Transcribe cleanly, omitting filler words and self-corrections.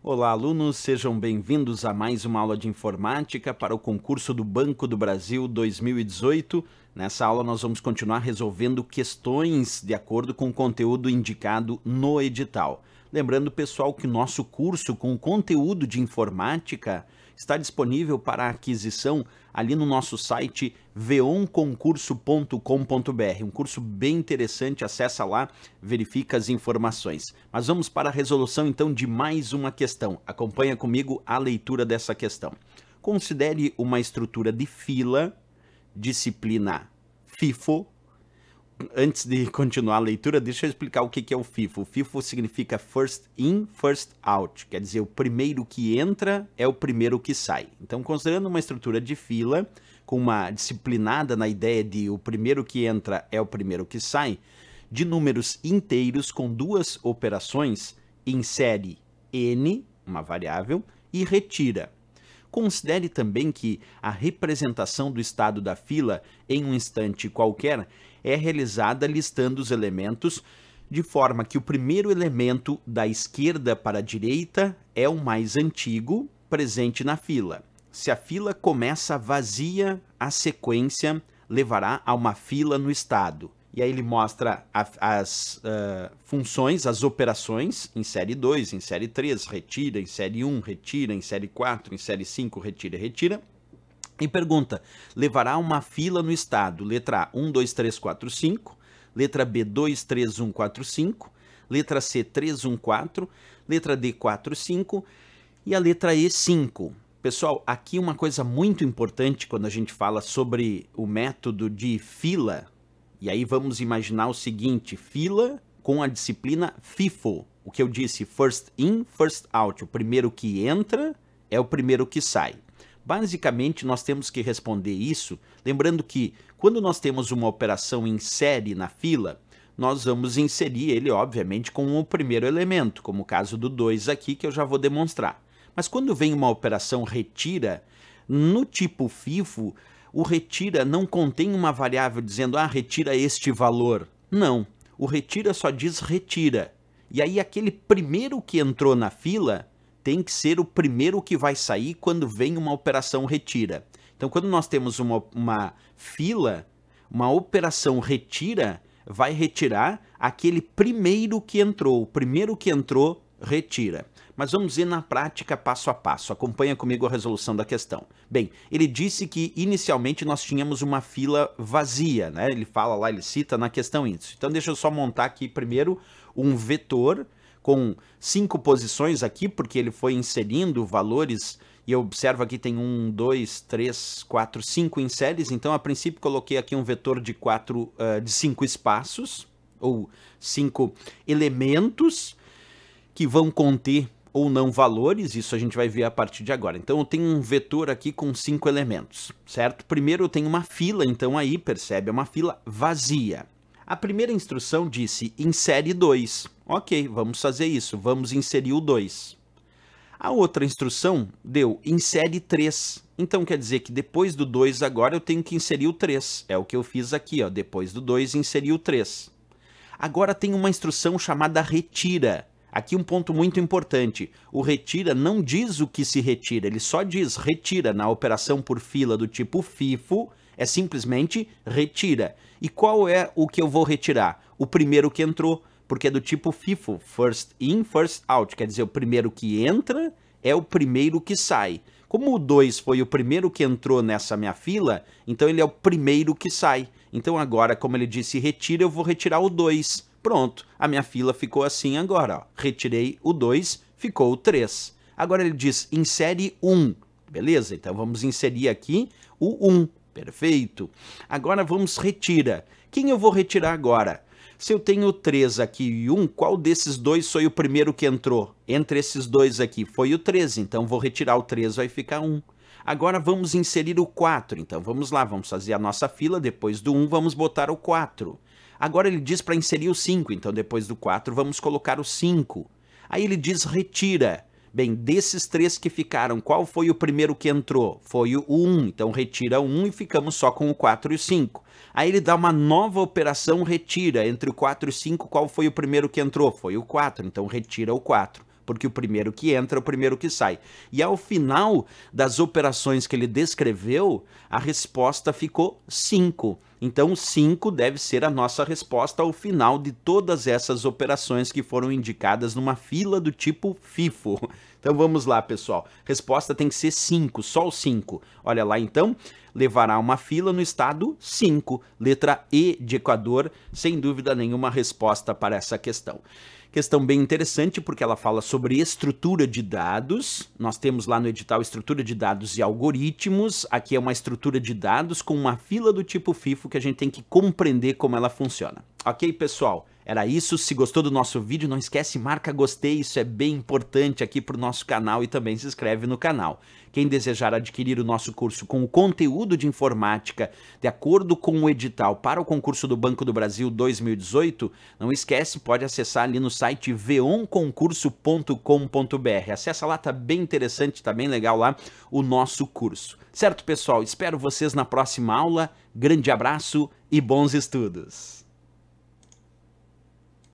Olá, alunos, sejam bem-vindos a mais uma aula de informática para o concurso do Banco do Brasil 2018. Nessa aula nós vamos continuar resolvendo questões de acordo com o conteúdo indicado no edital. Lembrando, pessoal, que o nosso curso com conteúdo de informática está disponível para aquisição ali no nosso site veonconcurso.com.br. Um curso bem interessante, acessa lá, verifica as informações. Mas vamos para a resolução então de mais uma questão. Acompanha comigo a leitura dessa questão. Considere uma estrutura de fila, disciplina FIFO. Antes de continuar a leitura, deixa eu explicar o que é o FIFO. O FIFO significa First In, First Out. Quer dizer, o primeiro que entra é o primeiro que sai. Então, considerando uma estrutura de fila, com uma disciplinada na ideia de o primeiro que entra é o primeiro que sai, de números inteiros com duas operações, insere N, uma variável, e retira. Considere também que a representação do estado da fila em um instante qualquer é realizada listando os elementos de forma que o primeiro elemento da esquerda para a direita é o mais antigo presente na fila. Se a fila começa vazia, a sequência levará a uma fila no estado. E aí ele mostra as funções, as operações, insere 2, insere 3, retira, insere 1, retira, insere 4, insere 5, retira, retira. E pergunta, levará uma fila no estado, letra A, 1, 2, 3, 4, 5, letra B, 2, 3, 1, 4, 5, letra C, 3, 1, 4, letra D, 4, 5 e a letra E, 5. Pessoal, aqui uma coisa muito importante quando a gente fala sobre o método de fila, e aí vamos imaginar o seguinte, fila com a disciplina FIFO, o que eu disse, First In, First Out, o primeiro que entra é o primeiro que sai. Basicamente, nós temos que responder isso, lembrando que quando nós temos uma operação em série na fila, nós vamos inserir ele, obviamente, com o primeiro elemento, como o caso do 2 aqui, que eu já vou demonstrar. Mas quando vem uma operação retira, no tipo FIFO, o retira não contém uma variável dizendo, retira este valor. Não, o retira só diz retira. E aí aquele primeiro que entrou na fila tem que ser o primeiro que vai sair quando vem uma operação retira. Então, quando nós temos uma fila, uma operação retira, vai retirar aquele primeiro que entrou. O primeiro que entrou, retira. Mas vamos ver na prática passo a passo. Acompanha comigo a resolução da questão. Bem, ele disse que inicialmente nós tínhamos uma fila vazia, né? Ele fala lá, ele cita na questão isso. Então, deixa eu só montar aqui primeiro um vetor com 5 posições aqui, porque ele foi inserindo valores, e eu observo aqui tem 1, 2, 3, 4, 5 inseres, então a princípio coloquei aqui um vetor de 5 espaços, ou 5 elementos, que vão conter ou não valores, isso a gente vai ver a partir de agora. Então eu tenho um vetor aqui com 5 elementos, certo? Primeiro eu tenho uma fila, então aí, percebe, é uma fila vazia. A primeira instrução disse, insere 2. Ok, vamos fazer isso, vamos inserir o 2. A outra instrução deu, insere 3. Então quer dizer que depois do 2 agora eu tenho que inserir o 3. É o que eu fiz aqui, ó. Depois do 2 inseri o 3. Agora tem uma instrução chamada retira. Aqui um ponto muito importante, o retira não diz o que se retira, ele só diz retira na operação por fila do tipo FIFO, é simplesmente retira. E qual é o que eu vou retirar? O primeiro que entrou, porque é do tipo FIFO, First In, First Out, quer dizer, o primeiro que entra é o primeiro que sai. Como o 2 foi o primeiro que entrou nessa minha fila, então ele é o primeiro que sai. Então agora, como ele disse retira, eu vou retirar o 2. Pronto, a minha fila ficou assim agora, ó. Retirei o 2, ficou o 3. Agora ele diz, insere 1, beleza? Então vamos inserir aqui o 1, perfeito. Agora vamos retira. Quem eu vou retirar agora? Se eu tenho 3 aqui e 1, qual desses dois foi o primeiro que entrou? Entre esses dois aqui foi o 3, então vou retirar o 3, vai ficar 1. Agora vamos inserir o 4, então vamos lá, vamos fazer a nossa fila, depois do 1 vamos botar o 4. Agora ele diz para inserir o 5, então depois do 4 vamos colocar o 5. Aí ele diz retira. Bem, desses 3 que ficaram, qual foi o primeiro que entrou? Foi o 1, então retira o 1 e ficamos só com o 4 e o 5. Aí ele dá uma nova operação retira, entre o 4 e o 5, qual foi o primeiro que entrou? Foi o 4, então retira o 4. porque o primeiro que entra é o primeiro que sai. E ao final das operações que ele descreveu, a resposta ficou 5. Então 5 deve ser a nossa resposta ao final de todas essas operações que foram indicadas numa fila do tipo FIFO. Então vamos lá, pessoal. Resposta tem que ser 5, só o 5. Olha lá então, levará uma fila no estado 5. Letra E de Equador, sem dúvida nenhuma resposta para essa questão. Questão bem interessante porque ela fala sobre estrutura de dados. Nós temos lá no edital estrutura de dados e algoritmos. Aqui é uma estrutura de dados com uma fila do tipo FIFO que a gente tem que compreender como ela funciona. Ok, pessoal? Era isso. Se gostou do nosso vídeo, não esquece, marca gostei. Isso é bem importante aqui para o nosso canal e também se inscreve no canal. Quem desejar adquirir o nosso curso com o conteúdo de informática de acordo com o edital para o concurso do Banco do Brasil 2018, não esquece, pode acessar ali no site veonconcurso.com.br. Acessa lá, tá bem interessante, tá bem legal lá o nosso curso. Certo, pessoal? Espero vocês na próxima aula. Grande abraço e bons estudos!